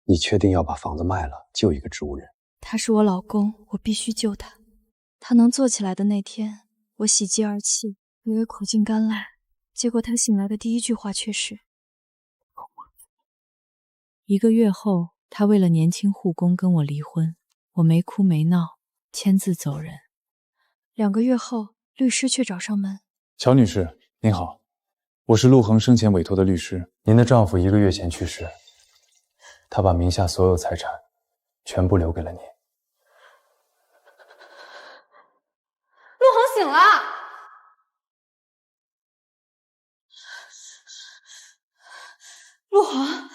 你确定要把房子卖了，救一个植物人？他是我老公，我必须救他。他能坐起来的那天，我喜极而泣，以为苦尽甘来。结果他醒来的第一句话却是：1个月后，他为了年轻护工跟我离婚，我没哭没闹，签字走人。2个月后，律师却找上门。乔女士，您好，我是陆恒生前委托的律师。您的丈夫1个月前去世，他把名下所有财产全部留给了您。陆恒醒了。陆恒，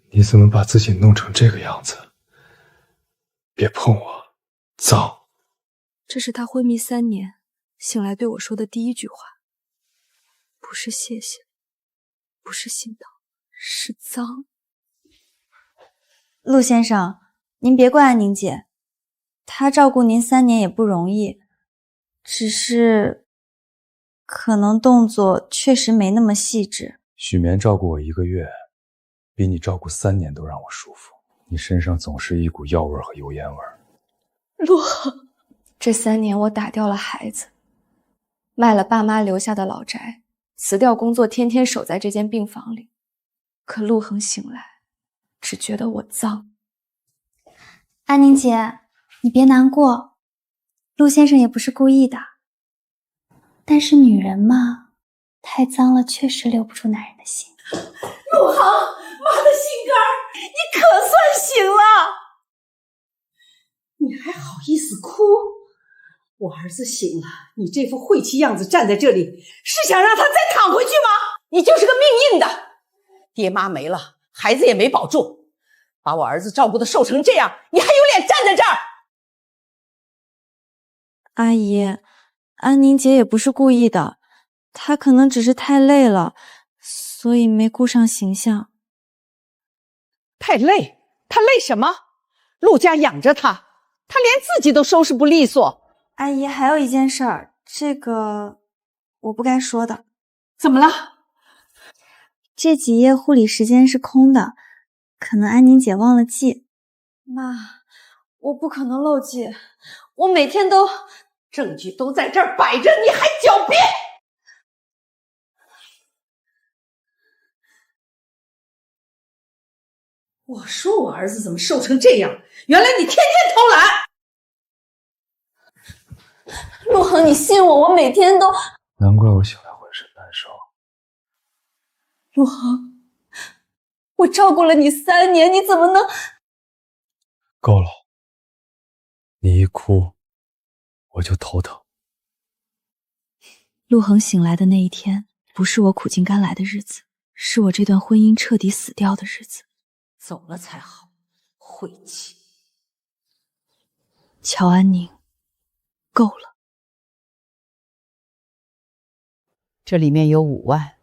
你怎么把自己弄成这个样子？别碰我，脏！这是他昏迷3年，醒来对我说的第一句话，不是谢谢，不是心疼，是脏。陆先生，您别怪安宁姐，她照顾您3年也不容易，只是可能动作确实没那么细致。许眠照顾我1个月，比你照顾3年都让我舒服。你身上总是一股药味和油烟味。陆恒，这3年我打掉了孩子，卖了爸妈留下的老宅，辞掉工作，天天守在这间病房里。可陆恒醒来，只觉得我脏。安宁姐，你别难过，陆先生也不是故意的。但是女人嘛，太脏了确实留不住男人的心。陆恒，妈的心肝儿，你可算醒了！你还好意思哭？我儿子醒了，你这副晦气样子站在这里，是想让他再躺回去吗？你就是个命硬的，爹妈没了，孩子也没保住，把我儿子照顾的瘦成这样，你还有脸站在这儿？阿姨，安宁姐也不是故意的，她可能只是太累了，所以没顾上形象。太累？他累什么？陆家养着他，他连自己都收拾不利索。阿姨，还有一件事儿，这个我不该说的。怎么了？这几页护理时间是空的，可能安宁姐忘了记。妈，我不可能漏记，我每天都……证据都在这儿摆着，你还狡辩！我说我儿子怎么瘦成这样，原来你天天偷懒。陆恒，你信我，我每天都……难怪我醒来浑身难受。陆恒，我照顾了你3年，你怎么能……够了，你一哭我就头疼。陆恒醒来的那一天，不是我苦尽甘来的日子，是我这段婚姻彻底死掉的日子。走了才好，晦气。乔安宁，够了。这里面有5万，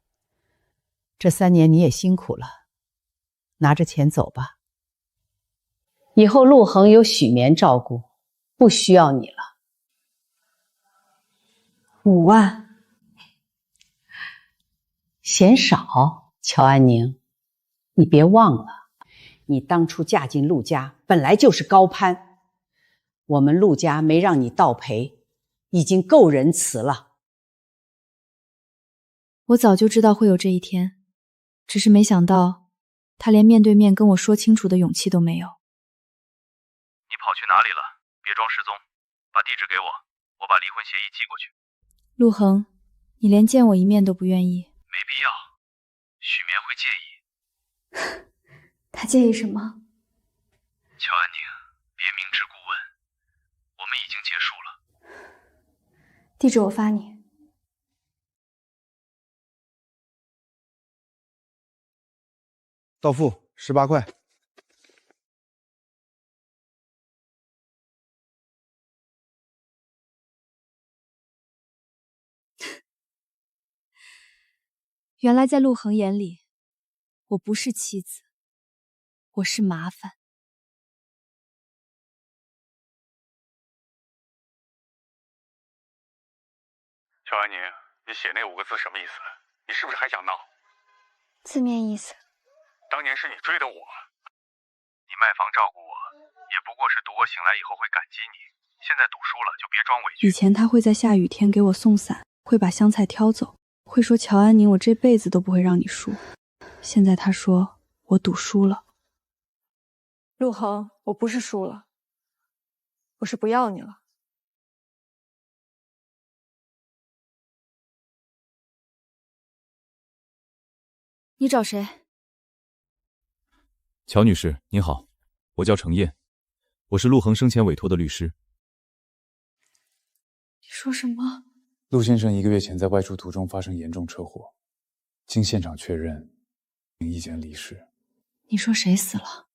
这3年你也辛苦了，拿着钱走吧。以后陆恒有许眠照顾，不需要你了。5万？嫌少？乔安宁，你别忘了，你当初嫁进陆家本来就是高攀，我们陆家没让你倒赔，已经够仁慈了。我早就知道会有这一天，只是没想到他连面对面跟我说清楚的勇气都没有。你跑去哪里了？别装失踪，把地址给我，我把离婚协议寄过去。陆恒，你连见我一面都不愿意。没必要，许眠会介意。他介意什么？乔安宁，别明知故问，我们已经结束了。地址我发你。到付18块。原来在陆恒眼里，我不是妻子，我是麻烦。乔安宁，你写那5个字什么意思？你是不是还想闹？字面意思。当年是你追的我，你卖房照顾我，也不过是赌我醒来以后会感激你。现在赌输了就别装委屈。以前他会在下雨天给我送伞，会把香菜挑走，会说乔安宁，我这辈子都不会让你输。现在他说我赌输了。陆恒，我不是输了，我是不要你了。你找谁？乔女士，您好，我叫程燕，我是陆恒生前委托的律师。你说什么？陆先生1个月前在外出途中发生严重车祸，经现场确认，已经离世。你说谁死了？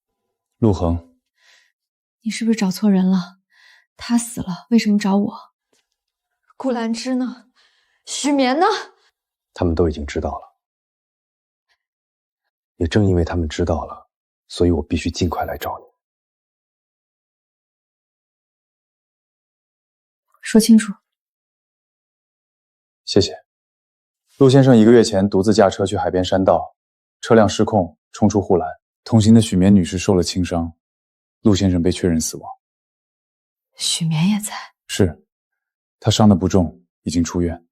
陆恒。你是不是找错人了？他死了，为什么找我？顾兰芝呢？许眠呢？他们都已经知道了。也正因为他们知道了，所以我必须尽快来找你。说清楚。谢谢。陆先生1个月前独自驾车去海边山道，车辆失控冲出护栏，同行的许眠女士受了轻伤，陆先生被确认死亡。许眠也在？是，他伤得不重，已经出院。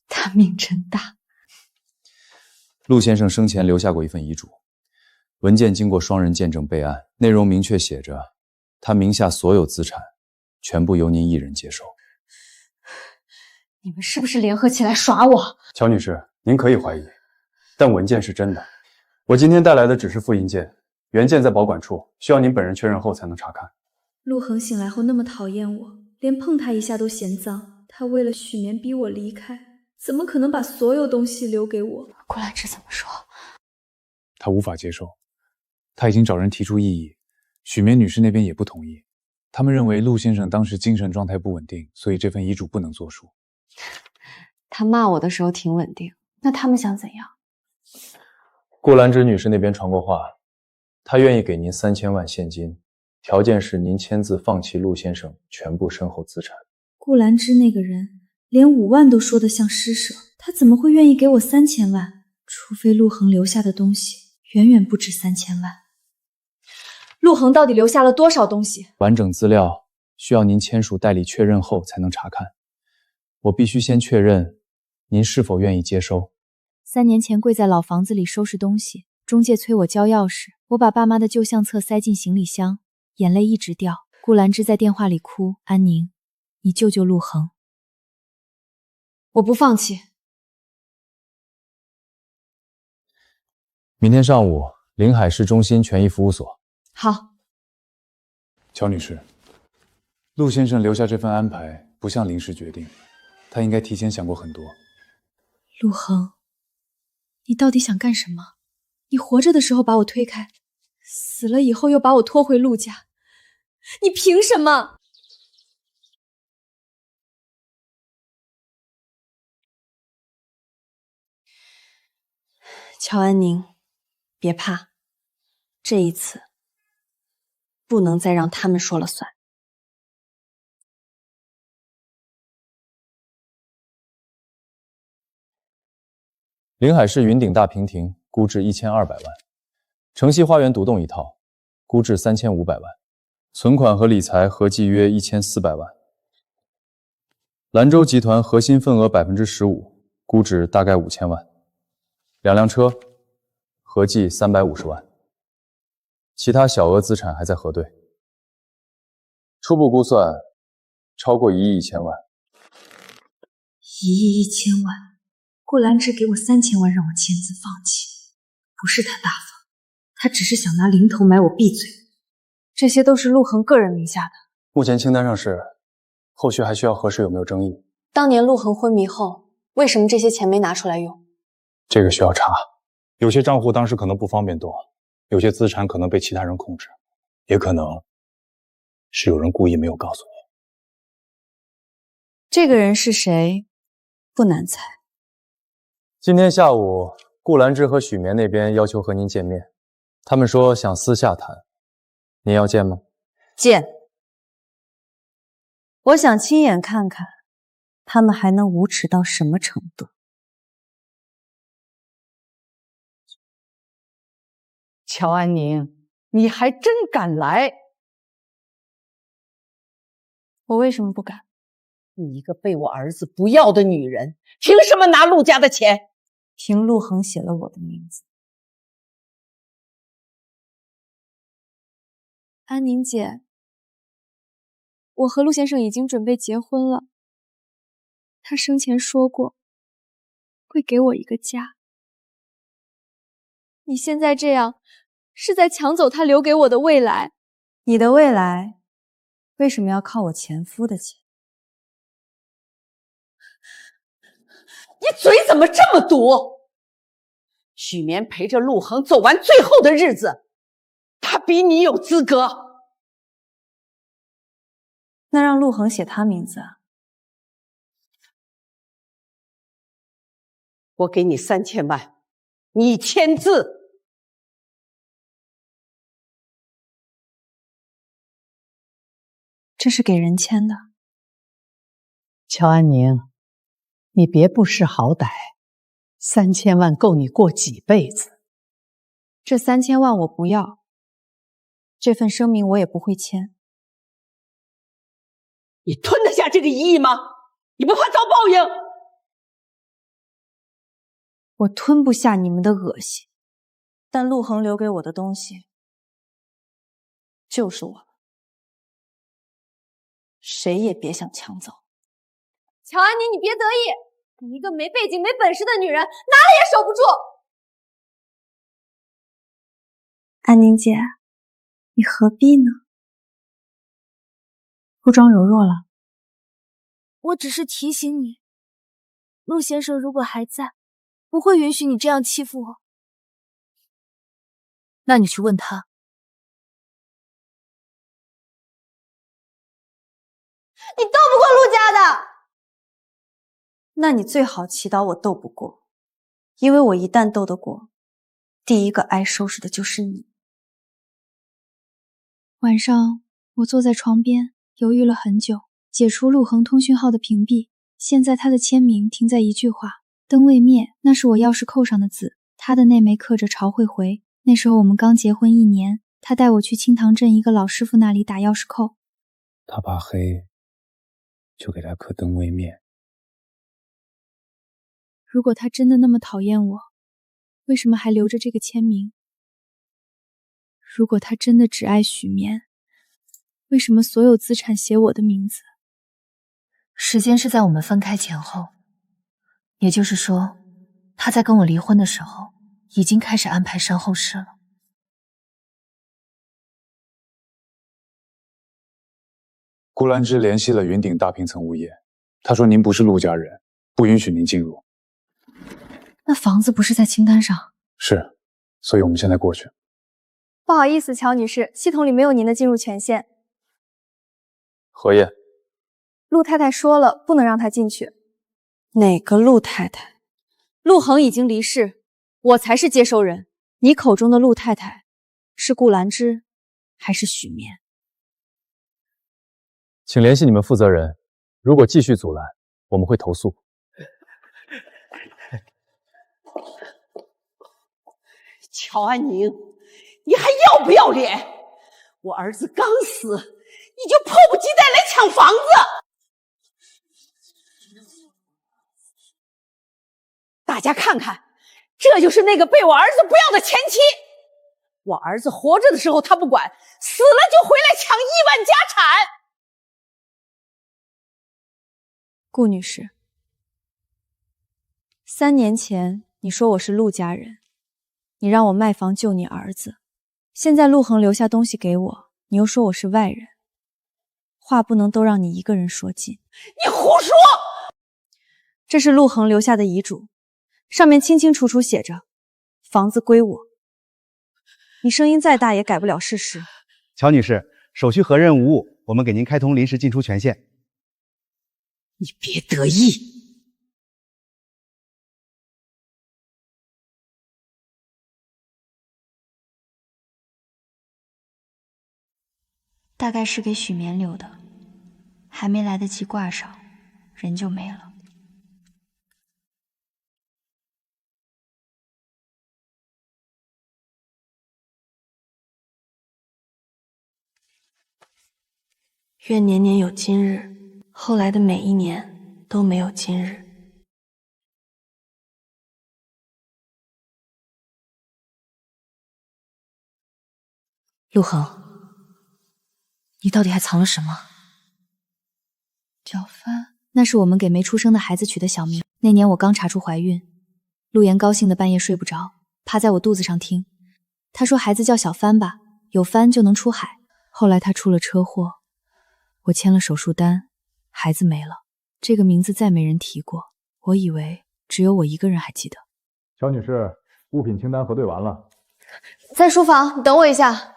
他命真大。陆先生生前留下过一份遗嘱，文件经过双人见证备案，内容明确写着，他名下所有资产全部由您一人接收。你们是不是联合起来耍我？乔女士，您可以怀疑，但文件是真的。我今天带来的只是复印件，原件在保管处，需要您本人确认后才能查看。陆恒醒来后那么讨厌我，连碰他一下都嫌脏。他为了许眠逼我离开，怎么可能把所有东西留给我？顾兰芝怎么说？他无法接受，他已经找人提出异议，许眠女士那边也不同意。他们认为陆先生当时精神状态不稳定，所以这份遗嘱不能作数。他骂我的时候挺稳定，那他们想怎样？顾兰芝女士那边传过话，她愿意给您3000万现金，条件是您签字放弃陆先生全部身后资产。顾兰芝那个人连5万都说得像施舍，他怎么会愿意给我3000万？除非陆恒留下的东西远远不止3000万。陆恒到底留下了多少东西？完整资料需要您签署代理确认后才能查看。我必须先确认您是否愿意接收。3年前跪在老房子里收拾东西，中介催我交钥匙，我把爸妈的旧相册塞进行李箱，眼泪一直掉。顾兰芝在电话里哭：“安宁，你救救陆恒。”我不放弃。明天上午，临海市中心权益服务所。好。乔女士，陆先生留下这份安排不像临时决定，他应该提前想过很多。陆恒，你到底想干什么？你活着的时候把我推开，死了以后又把我拖回陆家，你凭什么？乔安宁，别怕，这一次不能再让他们说了算。临海市云顶大平亭估值1200万，城西花园独栋一套，估值3500万，存款和理财合计约1400万。兰州集团核心份额15%，估值大概5000万。2辆车，合计350万。其他小额资产还在核对，初步估算超过1亿1000万。1亿1000万，顾兰芝给我3000万让我签字放弃，不是他大方，他只是想拿零头买我闭嘴。这些都是陆恒个人名下的。目前清单上是，后续还需要核实有没有争议。当年陆恒昏迷后，为什么这些钱没拿出来用？这个需要查，有些账户当时可能不方便动，有些资产可能被其他人控制，也可能是有人故意没有告诉你。这个人是谁？不难猜。今天下午，顾兰芝和许眠那边要求和您见面，他们说想私下谈，您要见吗？见。我想亲眼看看他们还能无耻到什么程度？乔安宁，你还真敢来！我为什么不敢？你一个被我儿子不要的女人，凭什么拿陆家的钱？凭陆恒写了我的名字。安宁姐，我和陆先生已经准备结婚了。他生前说过，会给我一个家。你现在这样，是在抢走他留给我的未来。你的未来，为什么要靠我前夫的钱？你嘴怎么这么毒？许眠陪着陆恒走完最后的日子，他比你有资格。那让陆恒写他名字啊。我给你3000万，你签字。这是给人签的。乔安宁，你别不识好歹，3000万够你过几辈子。这3000万我不要，这份声明我也不会签。你吞得下这个1亿吗？你不怕遭报应？我吞不下你们的恶心，但陆恒留给我的东西就是我的，谁也别想抢走。乔安妮，你别得意，你一个没背景、没本事的女人，拿了也守不住。安宁姐，你何必呢？不装柔弱了。我只是提醒你，陆先生如果还在，不会允许你这样欺负我。那你去问他。你斗不过陆家的。那你最好祈祷我斗不过，因为我一旦斗得过，第一个挨收拾的就是你。晚上，我坐在床边，犹豫了很久，解除陆恒通讯号的屏蔽。现在他的签名停在一句话：灯未灭，那是我钥匙扣上的字。他的那枚刻着朝会回。那时候我们刚结婚1年，他带我去青塘镇一个老师傅那里打钥匙扣。他怕黑，就给他刻灯未灭。如果他真的那么讨厌我，为什么还留着这个签名？如果他真的只爱许眠，为什么所有资产写我的名字？时间是在我们分开前后，也就是说，他在跟我离婚的时候，已经开始安排身后事了。顾兰芝联系了云顶大平层物业，他说您不是陆家人，不允许您进入。那房子不是在清单上？是，所以我们现在过去。不好意思，乔女士，系统里没有您的进入权限。何夜，陆太太说了，不能让她进去。哪个陆太太？陆恒已经离世，我才是接收人。你口中的陆太太是顾兰芝还是许眠？请联系你们负责人，如果继续阻拦，我们会投诉。乔安宁，你还要不要脸？我儿子刚死，你就迫不及待来抢房子。大家看看，这就是那个被我儿子不要的前妻。我儿子活着的时候他不管，死了就回来抢亿万家产。顾女士，3年前你说我是陆家人，你让我卖房救你儿子，现在陆恒留下东西给我，你又说我是外人，话不能都让你一个人说尽。你胡说！这是陆恒留下的遗嘱，上面清清楚楚写着，房子归我。你声音再大也改不了事实。乔女士，手续核认无误，我们给您开通临时进出权限。你别得意。大概是给许眠留的，还没来得及挂上，人就没了。愿年年有今日，后来的每一年都没有今日。陆恒，你到底还藏了什么？小帆，那是我们给没出生的孩子取的小名。那年我刚查出怀孕，陆言高兴的半夜睡不着，趴在我肚子上听。他说孩子叫小帆吧，有帆就能出海。后来他出了车祸，我签了手术单，孩子没了。这个名字再没人提过，我以为只有我一个人还记得。乔女士，物品清单核对完了。在书房，你等我一下。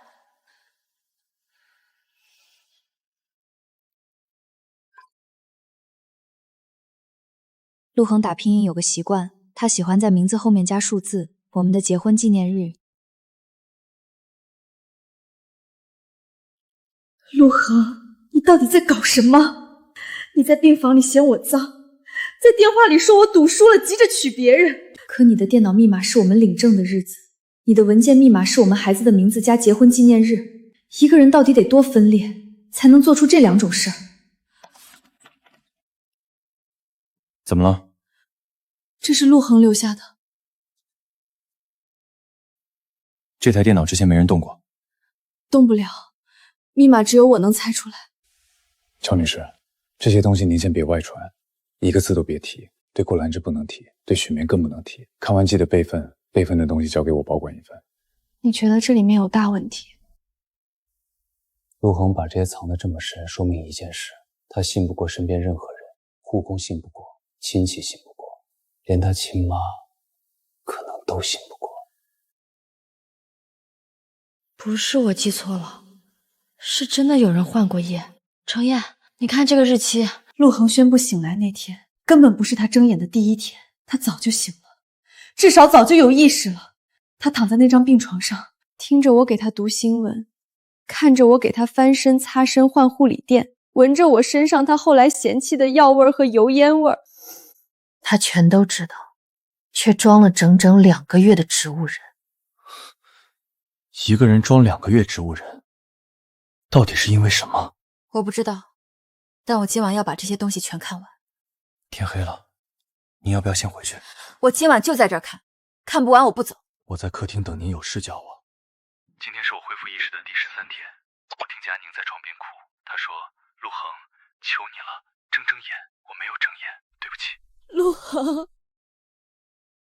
陆恒打拼音有个习惯，他喜欢在名字后面加数字。我们的结婚纪念日。陆恒，你到底在搞什么？你在病房里嫌我脏，在电话里说我赌输了，急着娶别人。可你的电脑密码是我们领证的日子，你的文件密码是我们孩子的名字加结婚纪念日。一个人到底得多分裂，才能做出这两种事儿？怎么了？这是陆恒留下的。这台电脑之前没人动过。动不了，密码只有我能猜出来。乔女士，这些东西您先别外传，一个字都别提，对顾兰芝不能提，对许眠更不能提。看完记得备份，备份的东西交给我保管一份。你觉得这里面有大问题？陆恒把这些藏得这么深，说明一件事：他信不过身边任何人，护工信不过，亲戚信不过，连他亲妈可能都信不过。不是我记错了，是真的有人换过夜。程燕，你看这个日期，陆恒宣布醒来那天，根本不是他睁眼的第一天，他早就醒了，至少早就有意识了。他躺在那张病床上，听着我给他读新闻，看着我给他翻身、擦身、换护理垫，闻着我身上他后来嫌弃的药味和油烟味儿。他全都知道，却装了整整2个月的植物人。一个人装2个月植物人，到底是因为什么？我不知道，但我今晚要把这些东西全看完。天黑了，您要不要先回去？我今晚就在这儿看，看不完我不走。我在客厅等您，有事叫我。今天是我恢复意识的第13天，我听见安宁在床边哭，她说：“陆恒，求你了，睁睁眼。”我没有睁眼，对不起。陆恒，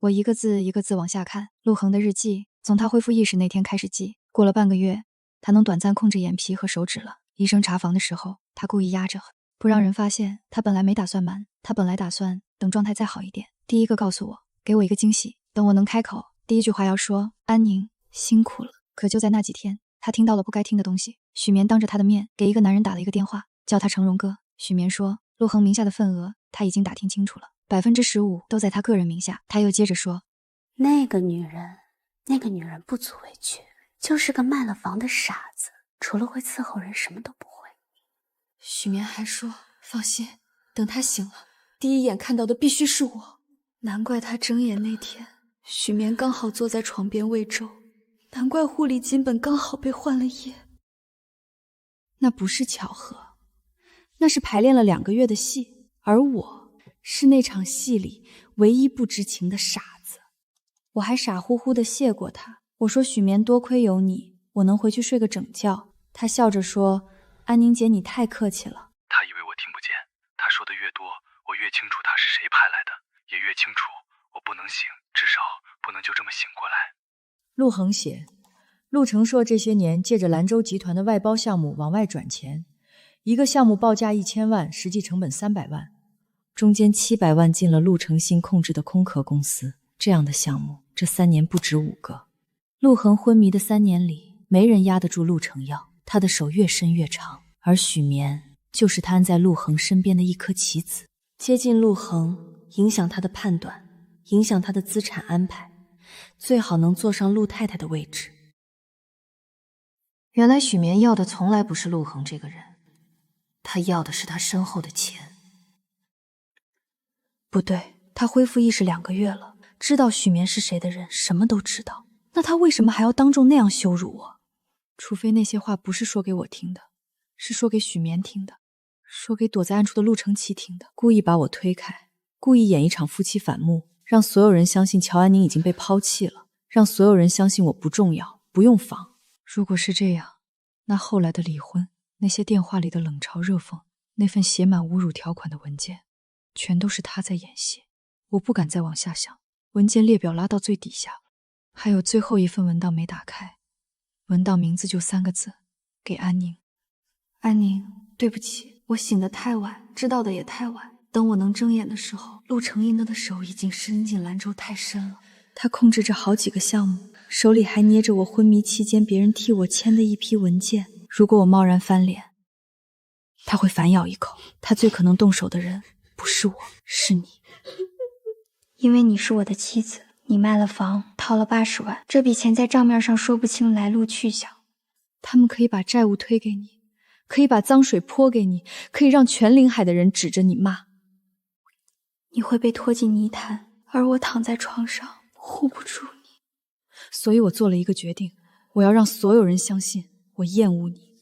我一个字一个字往下看，陆恒的日记从他恢复意识那天开始记，过了半个月，他能短暂控制眼皮和手指了。医生查房的时候，他故意压着，不让人发现。他本来没打算瞒，他本来打算等状态再好一点，第一个告诉我，给我一个惊喜。等我能开口，第一句话要说：“安宁，辛苦了。”可就在那几天，他听到了不该听的东西。许眠当着他的面给一个男人打了一个电话，叫他成荣哥。许眠说，陆恒名下的份额他已经打听清楚了，15%都在他个人名下。他又接着说，那个女人不足为惧，就是个卖了房的傻子，除了会伺候人什么都不会。许眠还说，放心，等他醒了，第一眼看到的必须是我。难怪他睁眼那天，许眠刚好坐在床边喂粥，难怪护理巾本刚好被换了页。那不是巧合，那是排练了2个月的戏，而我是那场戏里唯一不知情的傻子。我还傻乎乎的谢过他，我说许眠多亏有你，我能回去睡个整觉。他笑着说，安宁姐你太客气了。他以为我听不见，他说的越多，我越清楚他是谁派来的，也越清楚我不能醒，至少不能就这么醒过来。陆恒写，陆承硕这些年借着兰州集团的外包项目往外转钱，一个项目报价1000万，实际成本300万，中间700万进了陆承信控制的空壳公司。这样的项目，这3年不止5个。陆恒昏迷的3年里，没人压得住陆承耀，他的手越伸越长，而许眠就是他安在陆恒身边的一颗棋子。接近陆恒，影响他的判断，影响他的资产安排，最好能坐上陆太太的位置。原来许眠要的从来不是陆恒这个人，他要的是他身后的钱。不对，他恢复意识2个月了，知道许眠是谁的人，什么都知道。那他为什么还要当众那样羞辱我？除非那些话不是说给我听的，是说给许眠听的，说给躲在暗处的陆承奇听的，故意把我推开，故意演一场夫妻反目，让所有人相信乔安宁已经被抛弃了，让所有人相信我不重要，不用防。如果是这样，那后来的离婚，那些电话里的冷嘲热讽，那份写满侮辱条款的文件，全都是他在演戏。我不敢再往下想，文件列表拉到最底下了，还有最后一份文档没打开，文档名字就3个字：给安宁。安宁，对不起，我醒得太晚，知道的也太晚。等我能睁眼的时候，陆成英的手已经伸进兰州太深了。他控制着好几个项目，手里还捏着我昏迷期间别人替我签的一批文件。如果我贸然翻脸，他会反咬一口。他最可能动手的人不是我，是你。因为你是我的妻子，你卖了房，掏了80万，这笔钱在账面上说不清来路去向。他们可以把债务推给你，可以把脏水泼给你，可以让全临海的人指着你骂。你会被拖进泥潭，而我躺在床上护不住你。所以我做了一个决定，我要让所有人相信我厌恶你。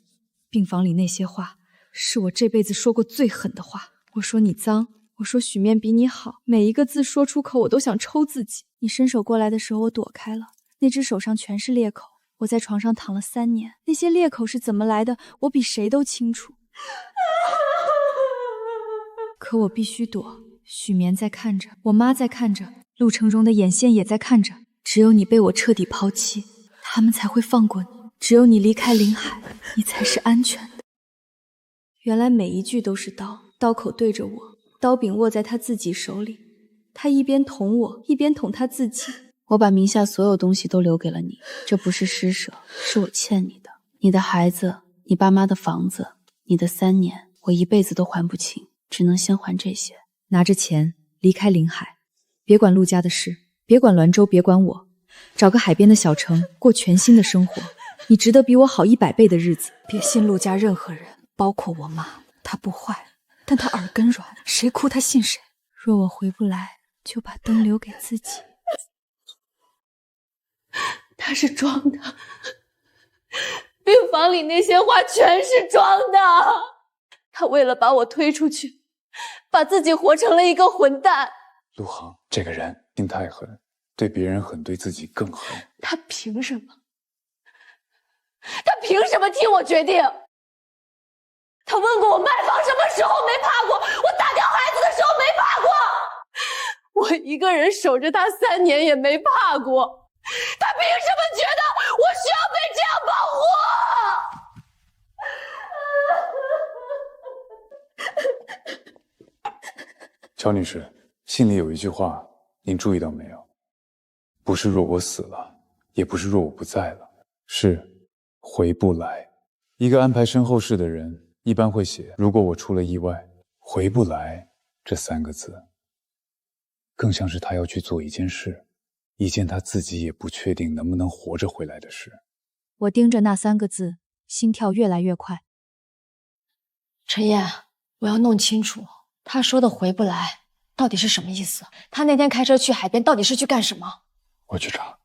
病房里那些话是我这辈子说过最狠的话。我说你脏，我说许面比你好，每一个字说出口我都想抽自己。你伸手过来的时候我躲开了，那只手上全是裂口。我在床上躺了3年，那些裂口是怎么来的，我比谁都清楚。可我必须躲，许眠在看着，我妈在看着，陆承荣的眼线也在看着。只有你被我彻底抛弃，他们才会放过你。只有你离开临海，你才是安全的。原来每一句都是刀，刀口对着我，刀柄握在他自己手里。他一边捅我，一边捅他自己。我把名下所有东西都留给了你，这不是施舍，是我欠你的。你的孩子，你爸妈的房子，你的3年，我一辈子都还不清，只能先还这些。拿着钱离开临海，别管陆家的事，别管滦州，别管我，找个海边的小城过全新的生活。你值得比我好100倍的日子。别信陆家任何人，包括我妈，她不坏，但她耳根软，谁哭她信谁。若我回不来，就把灯留给自己。他是装的，病房里那些话全是装的。他为了把我推出去，把自己活成了一个混蛋。陆恒这个人心太狠，对别人狠，对自己更狠。他凭什么？他凭什么替我决定？他问过我卖房什么时候没怕过，我打掉孩子的时候没怕过，我一个人守着他3年也没怕过。他凭什么觉得我需要被这样保护？乔女士，信里有一句话，您注意到没有？不是若我死了，也不是若我不在了，是回不来。一个安排身后事的人一般会写，如果我出了意外，回不来这3个字，更像是他要去做一件事，一件他自己也不确定能不能活着回来的事。我盯着那3个字，心跳越来越快。陈燕，我要弄清楚他说的回不来到底是什么意思。他那天开车去海边到底是去干什么？我去查。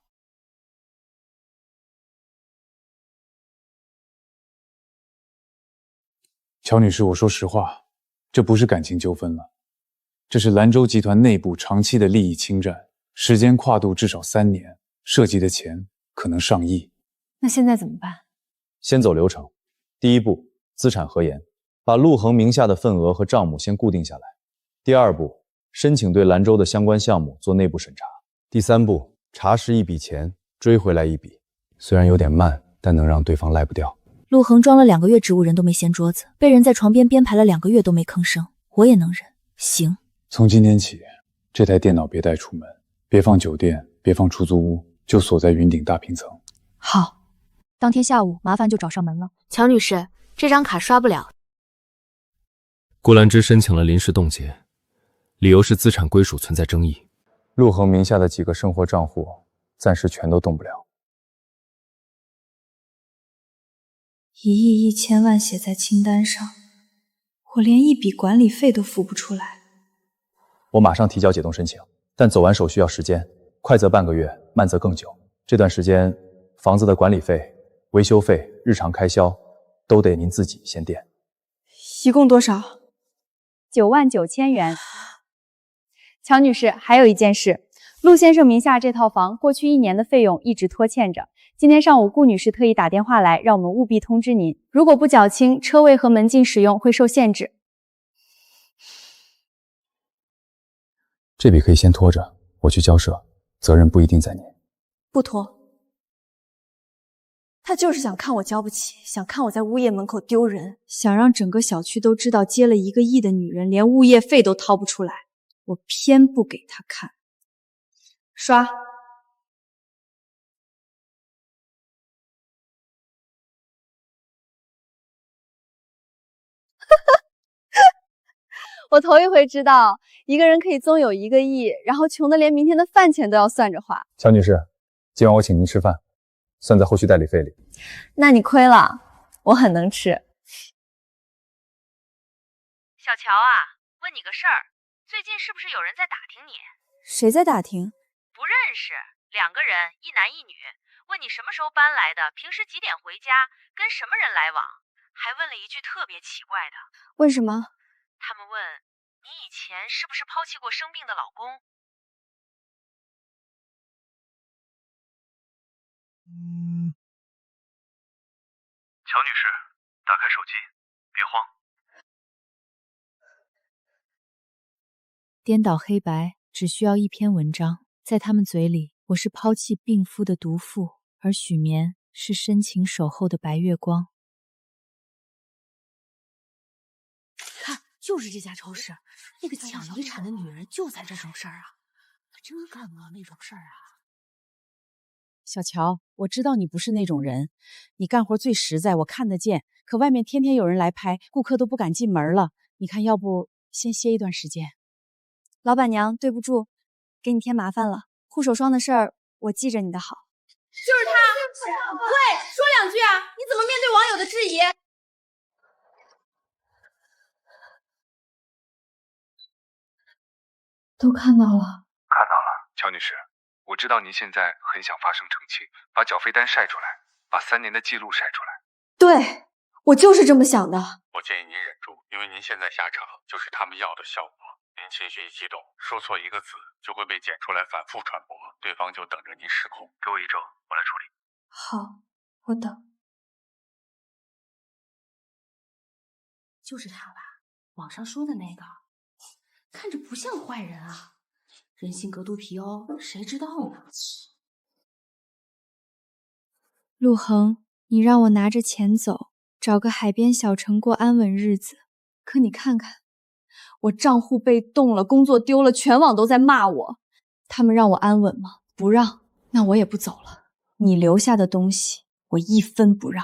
乔女士，我说实话，这不是感情纠纷了，这是兰州集团内部长期的利益侵占，时间跨度至少3年，涉及的钱可能上亿。那现在怎么办？先走流程。第一步，资产核研，把陆恒名下的份额和账目先固定下来。第2步，申请对兰州的相关项目做内部审查。第3步，查实一笔钱，追回来一笔。虽然有点慢，但能让对方赖不掉。陆恒装了2个月植物人都没掀桌子，被人在床边编排了2个月都没吭声，我也能忍。行。从今天起，这台电脑别带出门，别放酒店，别放出租屋，就锁在云顶大平层。好。当天下午麻烦就找上门了。乔女士，这张卡刷不了。顾兰芝申请了临时冻结，理由是资产归属存在争议。陆恒名下的几个生活账户暂时全都动不了。1亿1000万写在清单上，我连一笔管理费都付不出来。我马上提交解冻申请，但走完手续要时间，快则半个月，慢则更久。这段时间，房子的管理费、维修费、日常开销都得您自己先垫。一共多少？99000元。乔女士，还有一件事，陆先生名下这套房过去1年的费用一直拖欠着。今天上午，顾女士特意打电话来，让我们务必通知您，如果不缴清，车位和门禁使用会受限制。这笔可以先拖着，我去交涉，责任不一定在您。不拖。他就是想看我交不起，想看我在物业门口丢人，想让整个小区都知道接了1个亿的女人连物业费都掏不出来。我偏不给他看。刷。我头一回知道一个人可以纵有1个亿，然后穷的连明天的饭钱都要算着花。乔女士，今晚我请您吃饭，算在后续代理费里。那你亏了，我很能吃。小乔啊，问你个事儿，最近是不是有人在打听你？谁在打听？不认识，2个人，1男1女，问你什么时候搬来的，平时几点回家，跟什么人来往，还问了一句特别奇怪的。问什么？他们问你以前是不是抛弃过生病的老公？乔女士，打开手机，别慌。颠倒黑白只需要1篇文章，在他们嘴里，我是抛弃病夫的毒妇，而许眠是深情守候的白月光。看，就是这家超市，那个抢遗产的女人就在这种事儿啊！真干过那种事儿啊！小乔，我知道你不是那种人，你干活最实在，我看得见。可外面天天有人来拍，顾客都不敢进门了。你看，要不先歇一段时间？老板娘，对不住，给你添麻烦了。护手霜的事儿，我记着你的好。就是他！喂，说2句啊！你怎么面对网友的质疑？都看到了。看到了，乔女士，我知道您现在很想发声澄清，把缴费单晒出来，把3年的记录晒出来。对，我就是这么想的。我建议您忍住，因为您现在下场就是他们要的效果。您情绪一激动，说错1个字就会被剪出来反复传播，对方就等着您失控。给我1周，我来处理。好，我等。就是他吧，网上说的那个，看着不像坏人啊，人心隔肚皮哦，谁知道呢？陆恒，你让我拿着钱走，找个海边小城过安稳日子。可你看看，我账户被冻了，工作丢了，全网都在骂我。他们让我安稳吗？不让，那我也不走了。你留下的东西，我1分不让。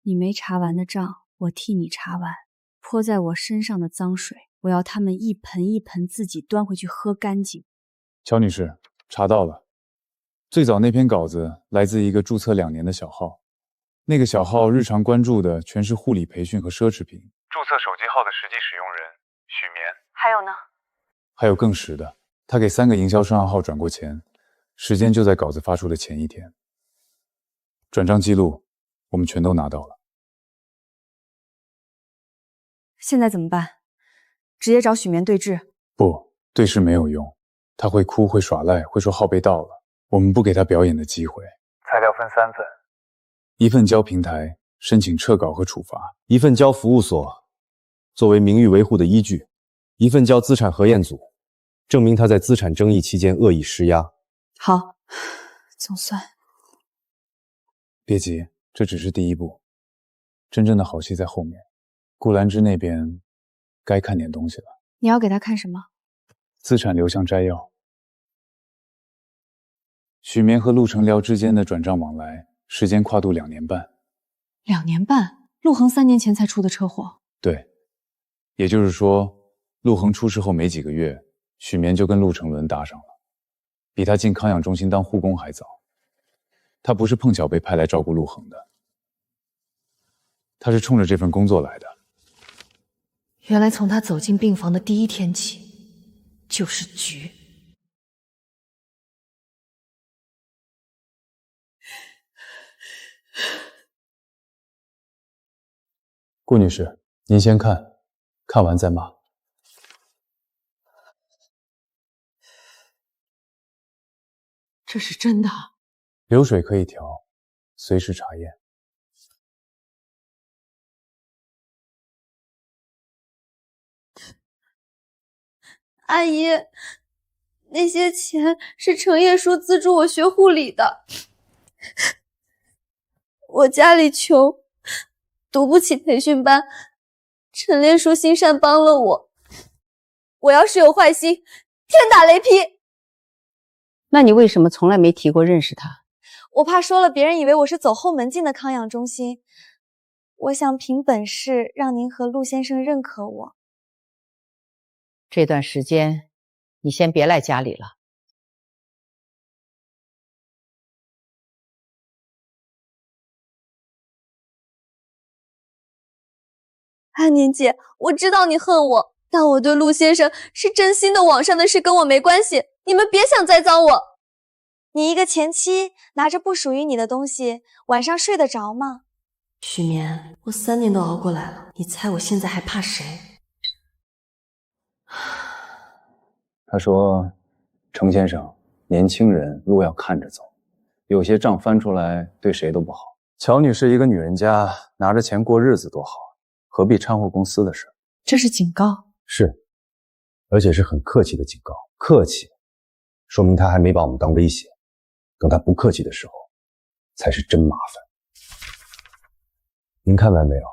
你没查完的账，我替你查完。泼在我身上的脏水，我要他们一盆一盆自己端回去喝干净。乔女士，查到了，最早那篇稿子来自一个注册2年的小号，那个小号日常关注的全是护理培训和奢侈品。注册手机号的实际使用人许眠。还有呢？还有更实的，他给3个营销账号转过钱，时间就在稿子发出的前1天。转账记录我们全都拿到了。现在怎么办？直接找许眠对峙？不，对视没有用，他会哭，会耍赖，会说号被盗了，我们不给他表演的机会。材料分3份，1份交平台申请撤稿和处罚，1份交服务所作为名誉维护的依据，1份交资产核验组，证明他在资产争议期间恶意施压。好，总算。别急，这只是第1步，真正的好戏在后面。顾兰芝那边该看点东西了。你要给他看什么？资产流向摘要，许眠和陆成辽之间的转账往来时间跨度2年半。2年半？陆恒3年前才出的车祸。对，也就是说，陆恒出事后没几个月，许眠就跟陆成伦搭上了，比他进康养中心当护工还早。他不是碰巧被派来照顾陆恒的，他是冲着这份工作来的。原来从他走进病房的第1天起，就是局。顾女士，您先看，看完再骂。这是真的。流水可以调，随时查验。阿姨，那些钱是程叶叔资助我学护理的。我家里穷，读不起培训班，陈烈叔心善帮了我。我要是有坏心，天打雷劈！那你为什么从来没提过认识他？我怕说了别人以为我是走后门进的康养中心。我想凭本事让您和陆先生认可我。这段时间你先别来家里了。安宁姐，我知道你恨我，但我对陆先生是真心的，网上的事跟我没关系，你们别想栽赃我。你一个前妻，拿着不属于你的东西，晚上睡得着吗？许眠，我3年都熬过来了，你猜我现在还怕谁？他说：“程先生，年轻人路要看着走，有些账翻出来对谁都不好。乔女士一个女人家，拿着钱过日子多好，何必掺和公司的事？”这是警告。是，而且是很客气的警告。客气，说明他还没把我们当威胁。等他不客气的时候，才是真麻烦。您看完没有？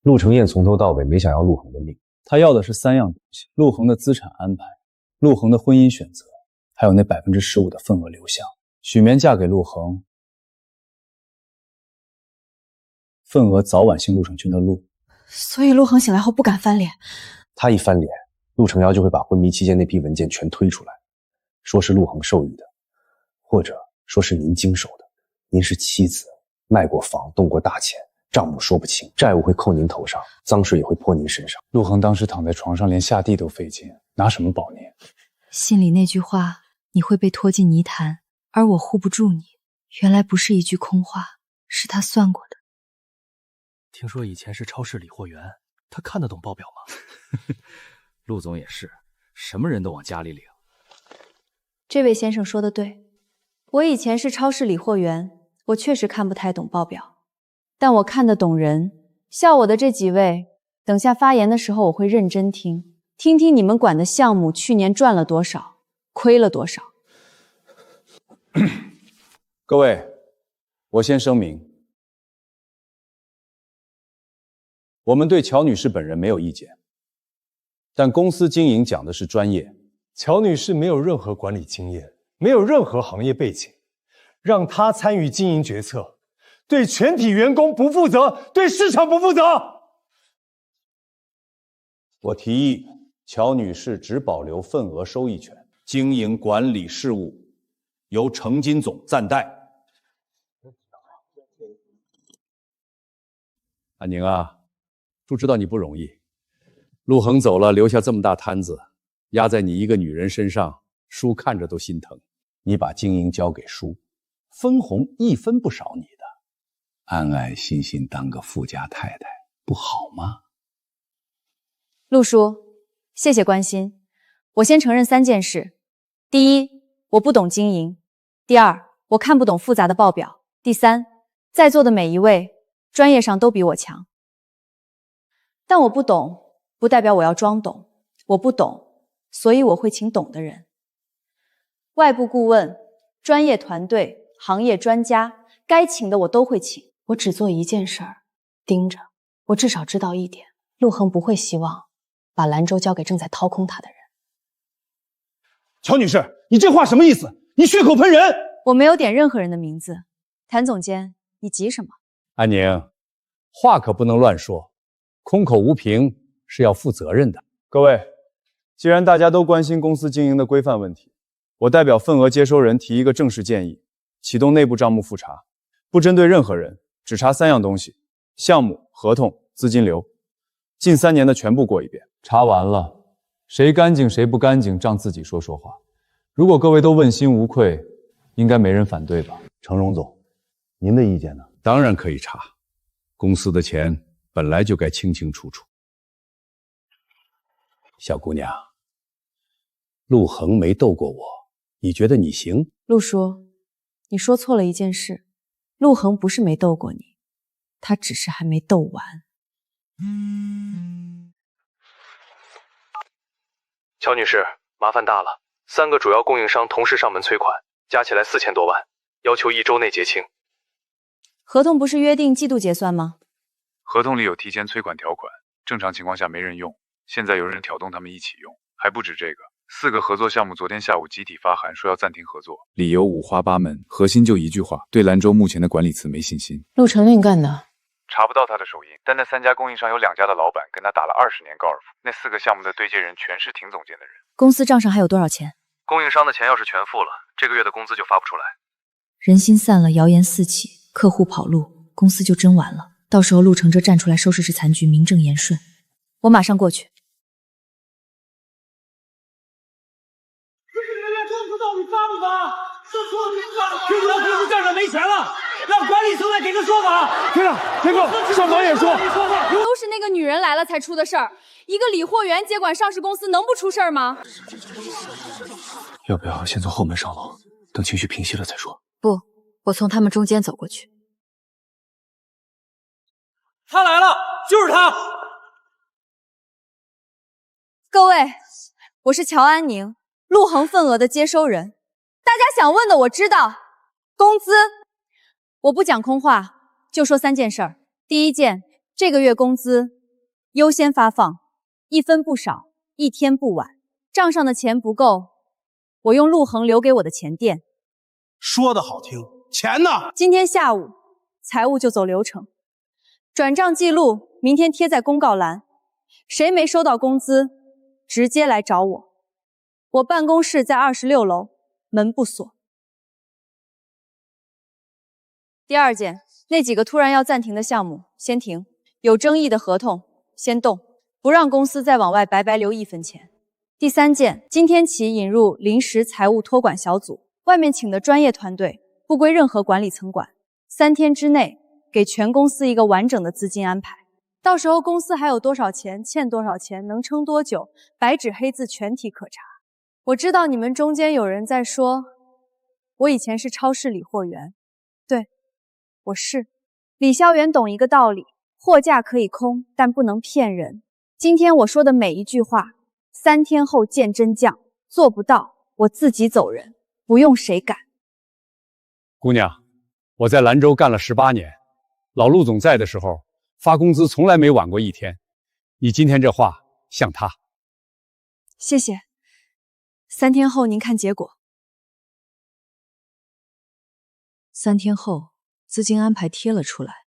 陆承彦从头到尾没想要陆恒的命，他要的是3样东西：陆恒的资产安排，陆恒的婚姻选择，还有那15%的份额流向。许眠嫁给陆恒，份额早晚姓陆承军的陆。所以陆恒醒来后不敢翻脸。他一翻脸，陆承尧就会把昏迷期间那批文件全推出来，说是陆恒授意的，或者说是您经手的。您是妻子，卖过房，动过大钱，账目说不清，债务会扣您头上，脏水也会泼您身上。陆恒当时躺在床上，连下地都费劲，拿什么保您？心里那句话，你会被拖进泥潭，而我护不住你，原来不是一句空话，是他算过的。听说以前是超市理货员，他看得懂报表吗？陆总也是，什么人都往家里领。这位先生说的对，我以前是超市理货员，我确实看不太懂报表，但我看得懂人。笑我的这几位，等下发言的时候我会认真听，听听你们管的项目去年赚了多少，亏了多少。各位，我先声明，我们对乔女士本人没有意见，但公司经营讲的是专业。乔女士没有任何管理经验，没有任何行业背景，让她参与经营决策，对全体员工不负责，对市场不负责。我提议，乔女士只保留份额收益权，经营管理事务由程金总暂代。安宁啊，叔知道你不容易，陆恒走了，留下这么大摊子，压在你一个女人身上，叔看着都心疼。你把经营交给叔，分红1分不少你的，安安心心当个富家太太，不好吗？陆叔，谢谢关心。我先承认3件事：第一，我不懂经营；第二，我看不懂复杂的报表；第三，在座的每一位专业上都比我强。但我不懂，不代表我要装懂。我不懂，所以我会请懂的人。外部顾问、专业团队、行业专家，该请的我都会请。我只做一件事儿，盯着。我至少知道一点，陆恒不会希望把兰州交给正在掏空他的人。乔女士，你这话什么意思？你血口喷人！我没有点任何人的名字。谭总监，你急什么？安宁，话可不能乱说，空口无凭是要负责任的。各位，既然大家都关心公司经营的规范问题，我代表份额接收人提一个正式建议，启动内部账目复查，不针对任何人，只查3样东西：项目、合同、资金流，近3年的全部过一遍。查完了，谁干净谁不干净，仗自己说说话。如果各位都问心无愧，应该没人反对吧？程荣总，您的意见呢？当然可以查，公司的钱本来就该清清楚楚。小姑娘，陆恒没斗过我，你觉得你行？陆叔，你说错了一件事，陆恒不是没斗过你，他只是还没斗完。乔女士，麻烦大了，3个主要供应商同时上门催款，加起来4000多万，要求1周内结清。合同不是约定季度结算吗？合同里有提前催款条款，正常情况下没人用，现在有人挑动他们一起用。还不止这个，4个合作项目昨天下午集体发函说要暂停合作，理由五花八门，核心就一句话：对兰州目前的管理层没信心。陆成令干的。查不到他的手印，但那3家供应商有2家的老板跟他打了20年高尔夫，那4个项目的对接人全是廷总监的人。公司账上还有多少钱？供应商的钱要是全付了，这个月的工资就发不出来。人心散了，谣言四起，客户跑路，公司就真完了。到时候陆承哲站出来收拾这残局，名正言顺。我马上过去。工资到底发不发？说错了没发？听不到公司账上没钱了，让管理层来给个说法。天啊，天哥，上方也说，都是那个女人来了才出的事儿。一个理货员接管上市公司，能不出事儿吗？要不要先从后门上楼，等情绪平息了再说？不，我从他们中间走过去。他来了，就是他。各位，我是乔安宁，陆恒份额的接收人。大家想问的我知道，工资我不讲空话，就说3件事儿。第一件，这个月工资优先发放，1分不少，1天不晚。账上的钱不够，我用陆恒留给我的钱垫。说的好听，钱呢？今天下午财务就走流程，转账记录明天贴在公告栏，谁没收到工资，直接来找我。我办公室在26楼，门不锁。第二件，那几个突然要暂停的项目先停，有争议的合同先动，不让公司再往外白白留1分钱。第三件，今天起引入临时财务托管小组，外面请的专业团队，不归任何管理层管，3天之内给全公司一个完整的资金安排。到时候公司还有多少钱，欠多少钱，能撑多久，白纸黑字全体可查。我知道你们中间有人在说，我以前是超市理货员。对，我是。李潇源懂一个道理，货架可以空，但不能骗人。今天我说的每一句话，3天后见真相，做不到，我自己走人，不用谁赶。姑娘，我在兰州干了18年，老陆总在的时候，发工资从来没晚过1天。你今天这话像他。谢谢。3天后您看结果。3天后，资金安排贴了出来，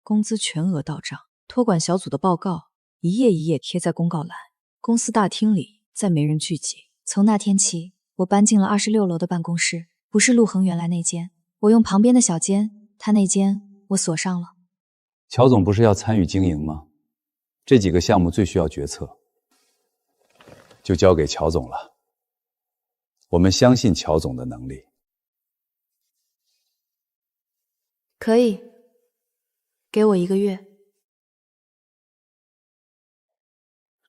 工资全额到账，托管小组的报告一页一页贴在公告栏。公司大厅里再没人聚集。从那天起，我搬进了26楼的办公室，不是陆恒原来那间，我用旁边的小间，他那间我锁上了。乔总不是要参与经营吗？这几个项目最需要决策，就交给乔总了。我们相信乔总的能力。可以，给我1个月。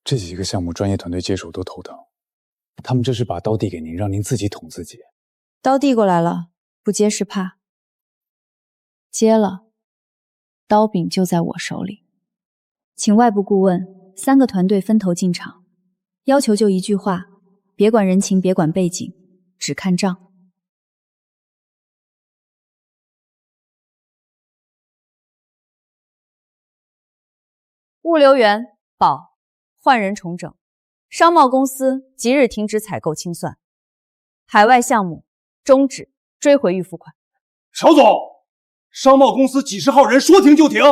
这几个项目专业团队接手都头疼，他们这是把刀递给您，让您自己捅自己。刀递过来了，不接是怕，接了，刀柄就在我手里。请外部顾问3个团队分头进场，要求就一句话，别管人情，别管背景，只看账。物流园保，换人重整。商贸公司即日停止采购清算，海外项目终止，追回预付款。乔总，商贸公司几十号人说停就停，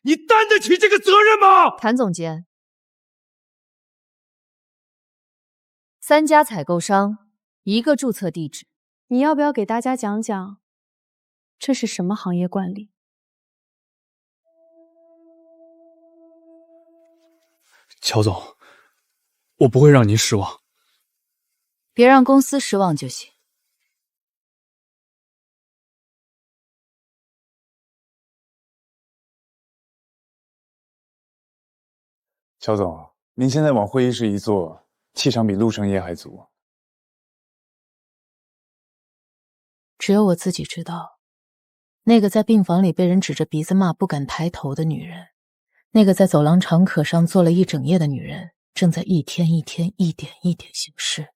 你担得起这个责任吗？谭总监，3家采购商，1个注册地址。你要不要给大家讲讲，这是什么行业惯例？乔总，我不会让您失望。别让公司失望就行。乔总，您现在往会议室一坐，气场比陆成业还足。只有我自己知道，那个在病房里被人指着鼻子骂不敢抬头的女人，那个在走廊长可上坐了一整夜的女人，正在一天一天、一点一点行事。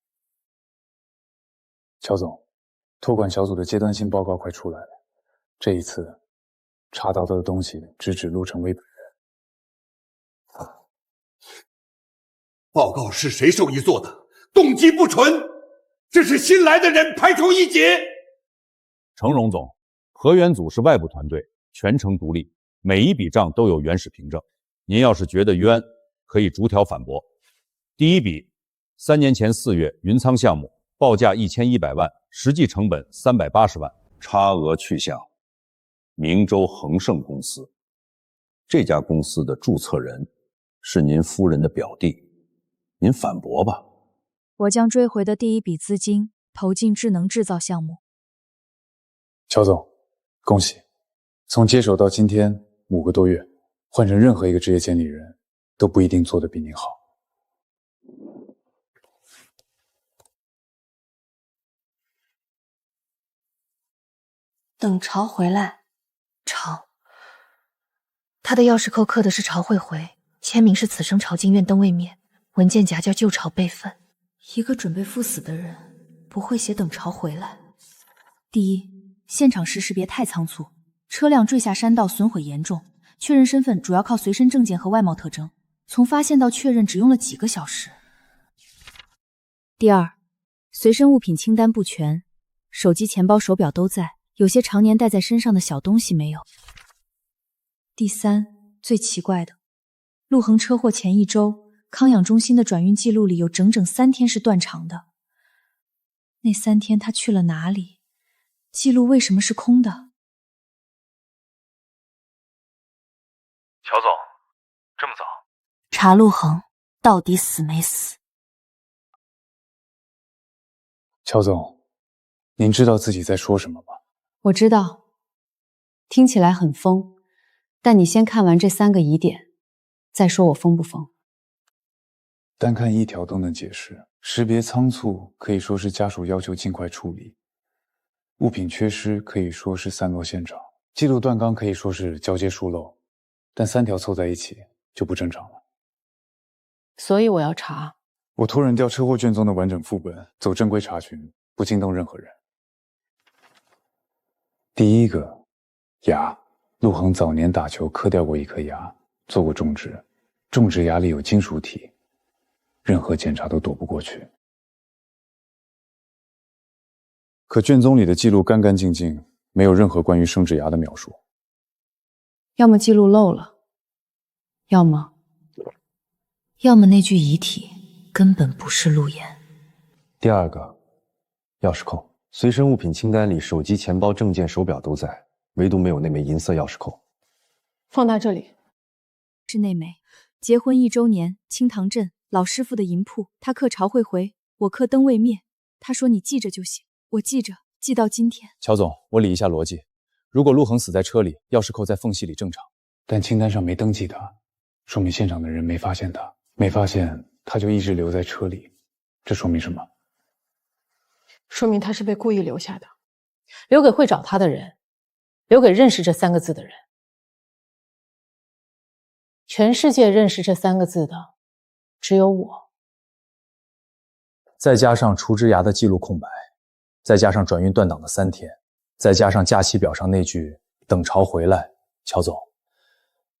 乔总，托管小组的阶段性报告快出来了，这一次查到的东西直指陆成威本人。报告是谁授意做的？动机不纯，这是新来的人排除异己。程荣总，河源组是外部团队，全程独立，每一笔账都有原始凭证。您要是觉得冤，可以逐条反驳。第一笔，3年前4月云仓项目报价1100万，实际成本380万，差额去向明州恒盛公司。这家公司的注册人是您夫人的表弟，您反驳吧。我将追回的第一笔资金投进智能制造项目。乔总，恭喜！从接手到今天5个多月，换成任何一个职业监理人都不一定做得比您好。等朝回来，朝，他的钥匙扣刻的是朝会回，签名是此生朝进院登位面，文件夹叫旧朝备份。一个准备赴死的人，不会写等朝回来。第一，现场时识别太仓促，车辆坠下山道，损毁严重，确认身份主要靠随身证件和外貌特征，从发现到确认只用了几个小时。第二，随身物品清单不全，手机、钱包、手表都在，有些常年带在身上的小东西没有。第三，最奇怪的，陆恒车祸前1周，康养中心的转运记录里有整整3天是断肠的。那3天他去了哪里？记录为什么是空的？乔总，这么早？查陆恒到底死没死？乔总，您知道自己在说什么吗？我知道，听起来很疯，但你先看完这3个疑点，再说我疯不疯。单看一条都能解释，识别仓促可以说是家属要求尽快处理，物品缺失可以说是散落现场，记录断钢可以说是交接疏漏，但3条凑在一起就不正常了。所以我要查。我托人调车祸卷宗的完整副本，走正规查询，不惊动任何人。第一个，牙，陆恒早年打球磕掉过1颗牙，做过种植，种植牙里有金属体，任何检查都躲不过去。可卷宗里的记录干干净净，没有任何关于生殖牙的描述。要么记录漏了，要么那具遗体根本不是陆岩。第二个，钥匙扣，随身物品清单里手机、钱包、证件、手表都在，唯独没有那枚银色钥匙扣。放大这里。是那枚结婚1周年，青塘镇老师傅的银铺，他刻朝会回，我刻灯未灭。他说你记着就行，我记着，记到今天。乔总，我理一下逻辑，如果陆恒死在车里，钥匙扣在缝隙里正常，但清单上没登记他，说明现场的人没发现他，没发现他就一直留在车里，这说明什么？说明他是被故意留下的，留给会找他的人，留给认识这3个字的人。全世界认识这3个字的，只有我。再加上除植牙的记录空白，再加上转运断档的3天，再加上假期表上那句等朝回来，乔总，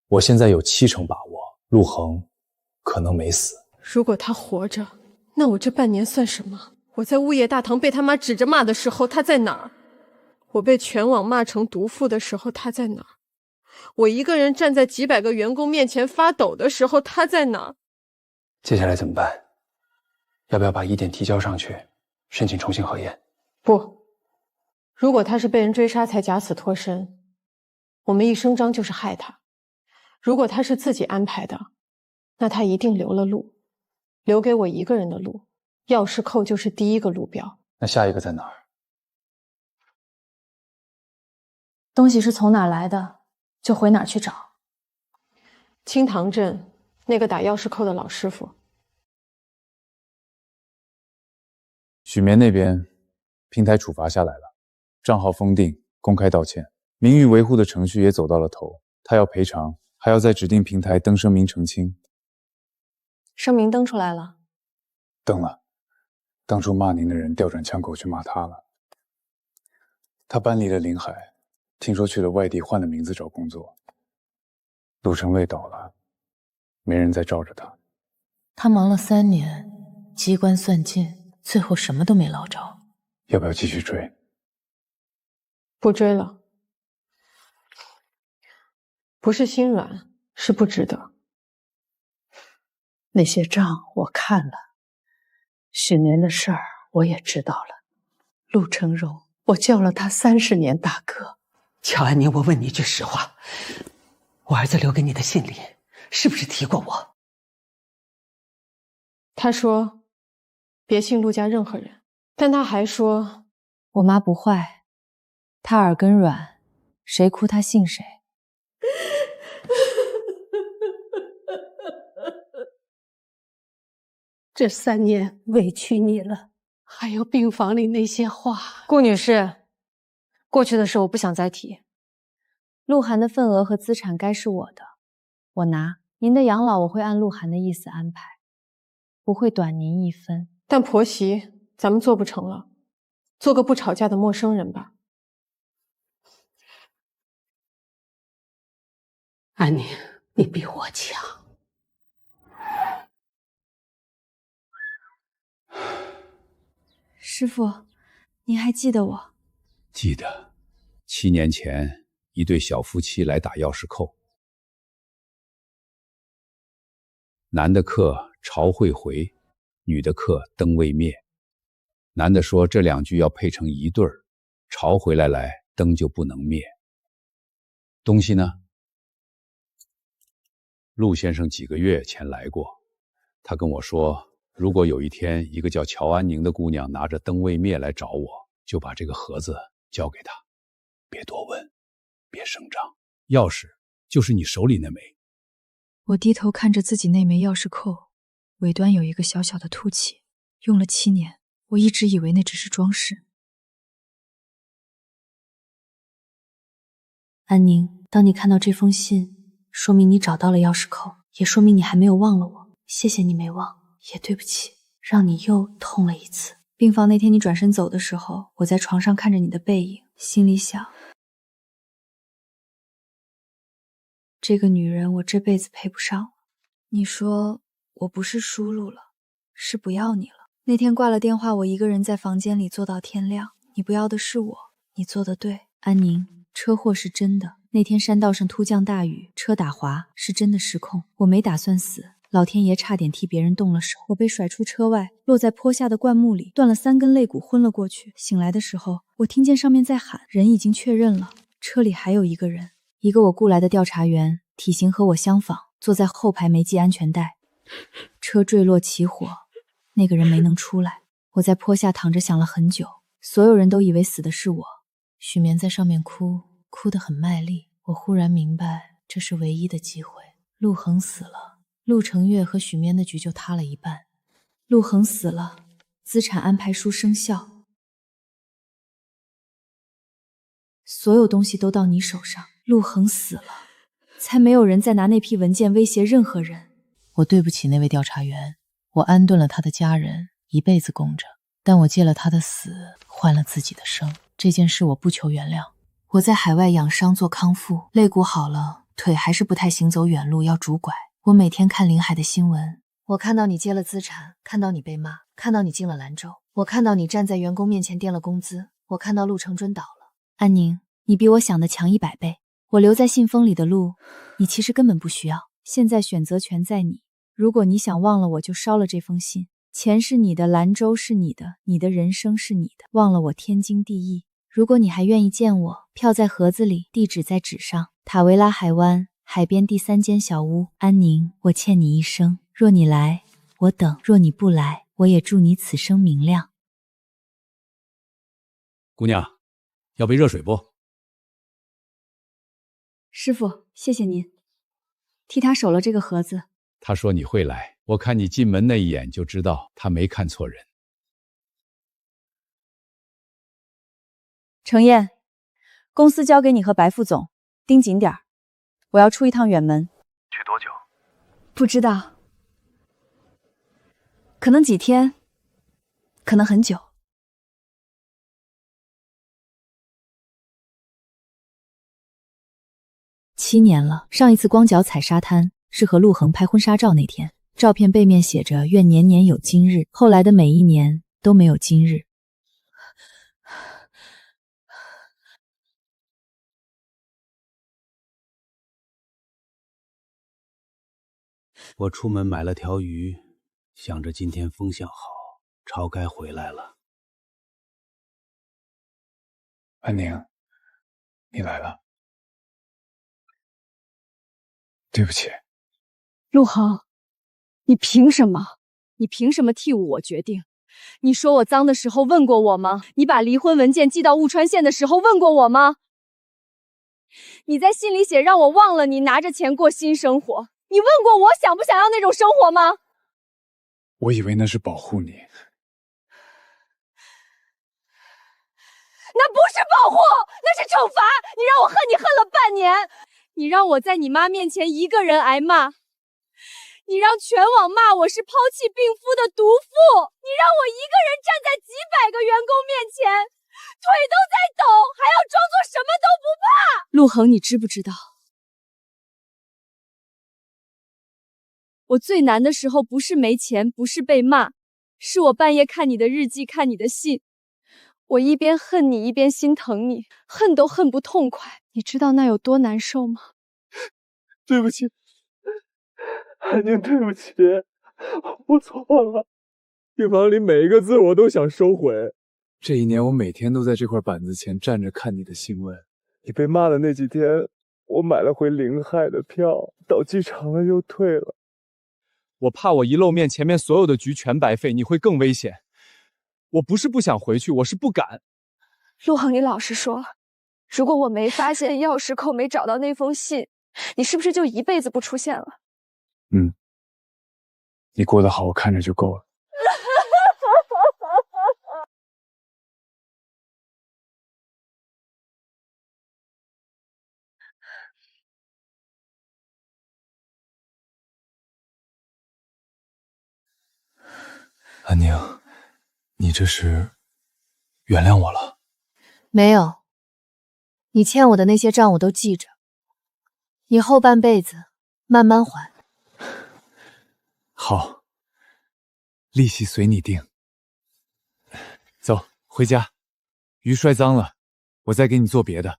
我现在有70%把握，陆恒可能没死。如果他活着，那我这半年算什么？我在物业大堂被他妈指着骂的时候，他在哪儿？我被全网骂成毒妇的时候，他在哪儿？我一个人站在几百个员工面前发抖的时候，他在哪儿？接下来怎么办？要不要把疑点提交上去，申请重新核验？不，如果他是被人追杀才假死脱身，我们一声张就是害他；如果他是自己安排的，那他一定留了路。留给我一个人的路，钥匙扣就是第一个路标。那下一个在哪儿？东西是从哪儿来的，就回哪儿去找。青塘镇那个打钥匙扣的老师傅。许眠那边，平台处罚下来了，账号封定，公开道歉，名誉维护的程序也走到了头，他要赔偿，还要在指定平台登声明澄清。声明登出来了？登了，当初骂您的人调转枪口去骂他了。他搬离了临海，听说去了外地，换了名字找工作。陆成卫倒了，没人再罩着他。他忙了3年，机关算尽，最后什么都没捞着。要不要继续追？不追了。不是心软，是不值得。那些账我看了，许年的事儿我也知道了。陆成荣，我叫了他30年大哥。乔安宁，我问你一句实话，我儿子留给你的信里是不是提过我？他说别信陆家任何人，但他还说我妈不坏，她耳根软，谁哭她信谁。这3年委屈你了，还有病房里那些话。顾女士，过去的事我不想再提。鹿晗的份额和资产该是我的，我拿。您的养老我会按鹿晗的意思安排，不会短您一分。但婆媳咱们做不成了，做个不吵架的陌生人吧。安宁，你比我强。师傅，您还记得我？记得，7年前一对小夫妻来打钥匙扣，男的刻朝会回，女的刻灯未灭。男的说这2句要配成一对儿，朝回来灯就不能灭。东西呢？陆先生几个月前来过，他跟我说，如果有一天一个叫乔安宁的姑娘拿着灯未灭来找我，就把这个盒子交给她，别多问，别声张，钥匙就是你手里那枚。我低头看着自己那枚钥匙扣，尾端有一个小小的凸起，用了7年，我一直以为那只是装饰。安宁，当你看到这封信，说明你找到了钥匙扣，也说明你还没有忘了我。谢谢你没忘，也对不起，让你又痛了一次。病房那天你转身走的时候，我在床上看着你的背影，心里想，这个女人我这辈子配不上了。你说我不是输路了，是不要你了。那天挂了电话，我一个人在房间里坐到天亮。你不要的是我，你做得对。安宁，车祸是真的，那天山道上突降大雨，车打滑，是真的失控。我没打算死，老天爷差点替别人动了手。我被甩出车外，落在坡下的灌木里，断了3根肋骨，昏了过去。醒来的时候，我听见上面在喊，人已经确认了，车里还有一个人，一个我雇来的调查员，体型和我相仿，坐在后排没系安全带。车坠落起火，那个人没能出来。我在坡下躺着想了很久，所有人都以为死的是我。许眠在上面哭，哭得很卖力。我忽然明白，这是唯一的机会。陆恒死了，陆成月和许眠的局就塌了一半。陆恒死了，资产安排书生效，所有东西都到你手上。陆恒死了，才没有人再拿那批文件威胁任何人。我对不起那位调查员，我安顿了他的家人，一辈子供着，但我借了他的死，换了自己的生。这件事我不求原谅。我在海外养伤做康复，肋骨好了，腿还是不太行走远路，要拄拐。我每天看临海的新闻，我看到你接了资产，看到你被骂，看到你进了兰州，我看到你站在员工面前垫了工资，我看到陆成尊倒了。安宁，你比我想的强100倍。我留在信封里的路，你其实根本不需要。现在选择权在你，如果你想忘了我，就烧了这封信。钱是你的，兰州是你的，你的人生是你的，忘了我天经地义。如果你还愿意见我，票在盒子里，地址在纸上，塔维拉海湾海边第3间小屋。安宁，我欠你一生，若你来，我等。若你不来，我也祝你此生明亮。姑娘，要杯热水不？师傅，谢谢您，替他守了这个盒子。他说你会来，我看你进门那一眼就知道他没看错人。程燕，公司交给你和白副总，盯紧点儿，我要出一趟远门。去多久？不知道，可能几天，可能很久。7年了，上一次光脚踩沙滩是和陆恒拍婚纱照那天，照片背面写着愿年年有今日，后来的每一年都没有今日。我出门买了条鱼，想着今天风向好，潮该回来了。安宁，你来了。对不起。陆恒，你凭什么？你凭什么替我决定？你说我脏的时候问过我吗？你把离婚文件寄到雾川县的时候问过我吗？你在信里写让我忘了你，拿着钱过新生活。你问过我想不想要那种生活吗？我以为那是保护你。那不是保护，那是惩罚。你让我恨你恨了半年，你让我在你妈面前一个人挨骂，你让全网骂我是抛弃病夫的毒妇，你让我一个人站在几百个员工面前，腿都在抖，还要装作什么都不怕。陆恒，你知不知道？我最难的时候不是没钱，不是被骂，是我半夜看你的日记，看你的信。我一边恨你，一边心疼你，恨都恨不痛快。你知道那有多难受吗？对不起，安宁，对不起，我错了。病房里每一个字我都想收回。这一年，我每天都在这块板子前站着看你的新闻。你被骂的那几天，我买了回临海的票，到机场了又退了。我怕我一露面，前面所有的局全白费，你会更危险。我不是不想回去，我是不敢。陆恒，你老实说，如果我没发现钥匙扣，没找到那封信，你是不是就一辈子不出现了？你过得好，我看着就够了。安宁，你这是原谅我了？没有，你欠我的那些账我都记着，以后半辈子慢慢还。好，利息随你定。走，回家。鱼摔脏了，我再给你做别的。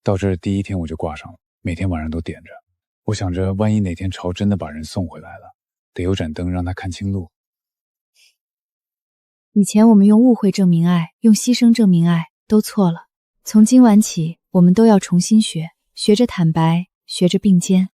到这儿第一天我就挂上了，每天晚上都点着。我想着，万一哪天潮真的把人送回来了，得有盏灯让他看清路。以前我们用误会证明爱，用牺牲证明爱，都错了。从今晚起，我们都要重新学，学着坦白，学着并肩。